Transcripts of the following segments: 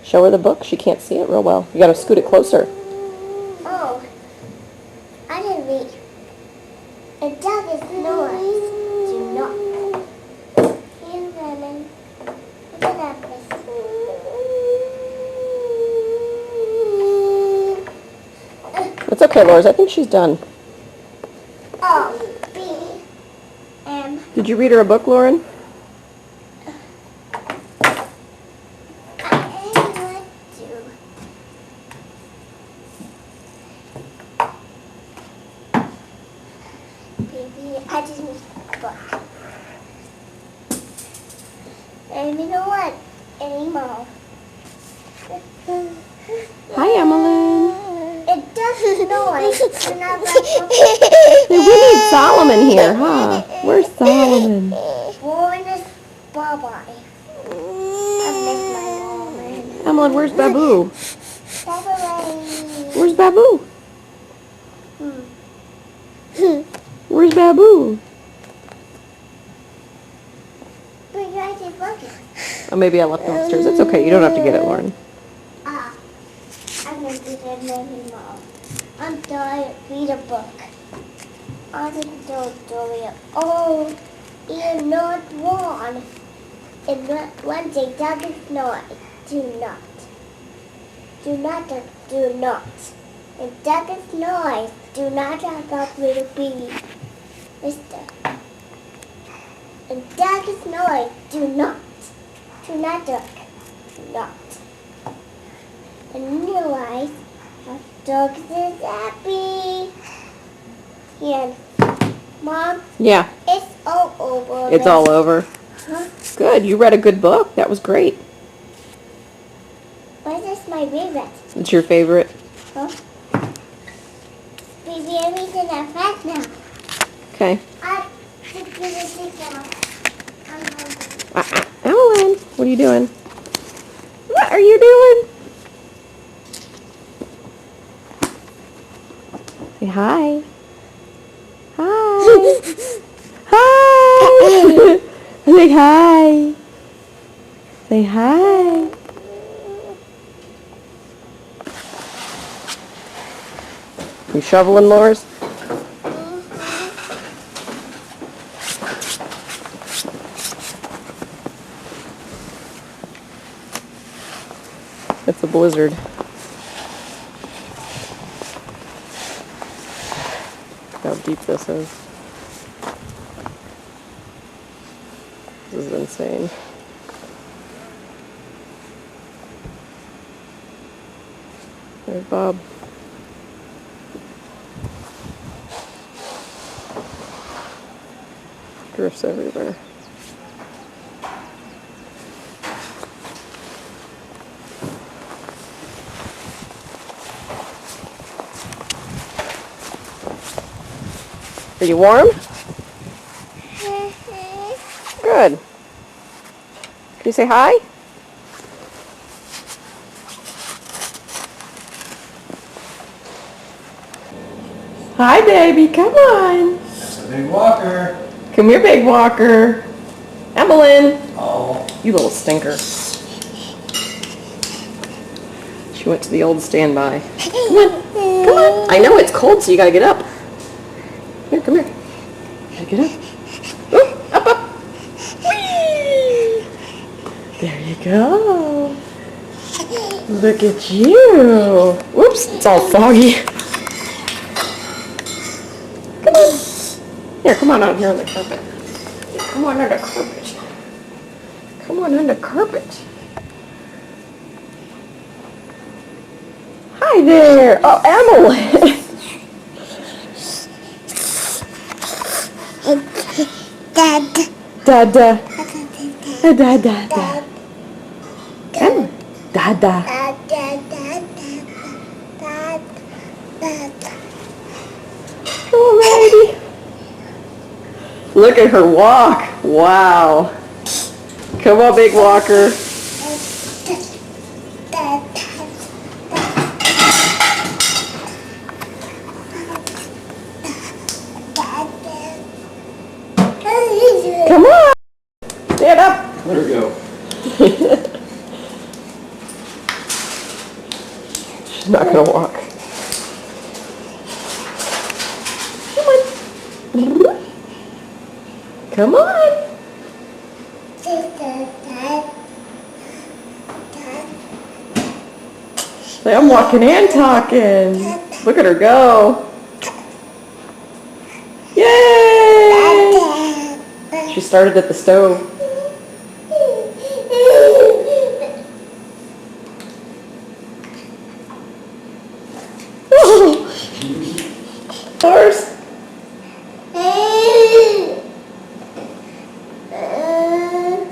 Show her the book. She can't see it real well. You gotta scoot it closer. Oh, I didn't read. A dog is noise. Do not. Here, Lemon. Look at that place. It's okay, Loris. I think she's done. O, B, M. Did you read her a book, Lauren? I just need a book. And you know what? Anymore. Hi, Emmeline. It doesn't noise. Hey, we need Solomon here, huh? Where's Solomon? Warren is bye-bye. I miss my Warren. Emmeline, where's Babu? Bye-bye. Where's Babu? Where's Babu? But you guys did bucket. Oh, maybe I left him upstairs. It's okay. You don't have to get it, Lauren. I'm going to read anymore. I'm tired. Read a book. I didn't do it. Oh, you're not one. And one thing, dog is not. Do not. Do not. Do not. If dog is noise, do not have that little baby. Mister. And dog is noise, do not. Do not duck. Do not. And realize that dog is happy. And Mom, Yeah, it's all over. it's all over. Huh? Good. You read a good book. That was great. What is my favorite? It's your favorite? Huh? Baby, everything that fast now. Okay. I just give it sit down. I'm hungry. Emmeline, what are you doing? What are you doing? Say hi. Hi. Hi. Say hi. Say hi. You shoveling, Loris? It's a blizzard. How deep this is. This is insane. There's Bob. Drifts everywhere. Are you warm? Good. Can you say hi? Hi, baby. Come on. That's a big walker. Come here, big walker. Emmeline. Oh. You little stinker. She went to the old standby. Come on. Come on. I know it's cold, so you gotta get up. Here, come here. You gotta get up. Ooh, up, up. Whee! There you go. Look at you. Whoops, it's all foggy. Come on. Here, come on out here on the carpet. Come on under the carpet. Come on under the carpet. Hi there. Oh, Emily. Dad. Dada. Dada. Emily. Dada. Alrighty. Look at her walk. Wow. Come on, big walker. Come on. Stand up. Let her go. She's not gonna walk. Come on. Come on. Say, I'm walking and talking. Look at her go. Yay! She started at the stove. Horse.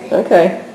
Okay.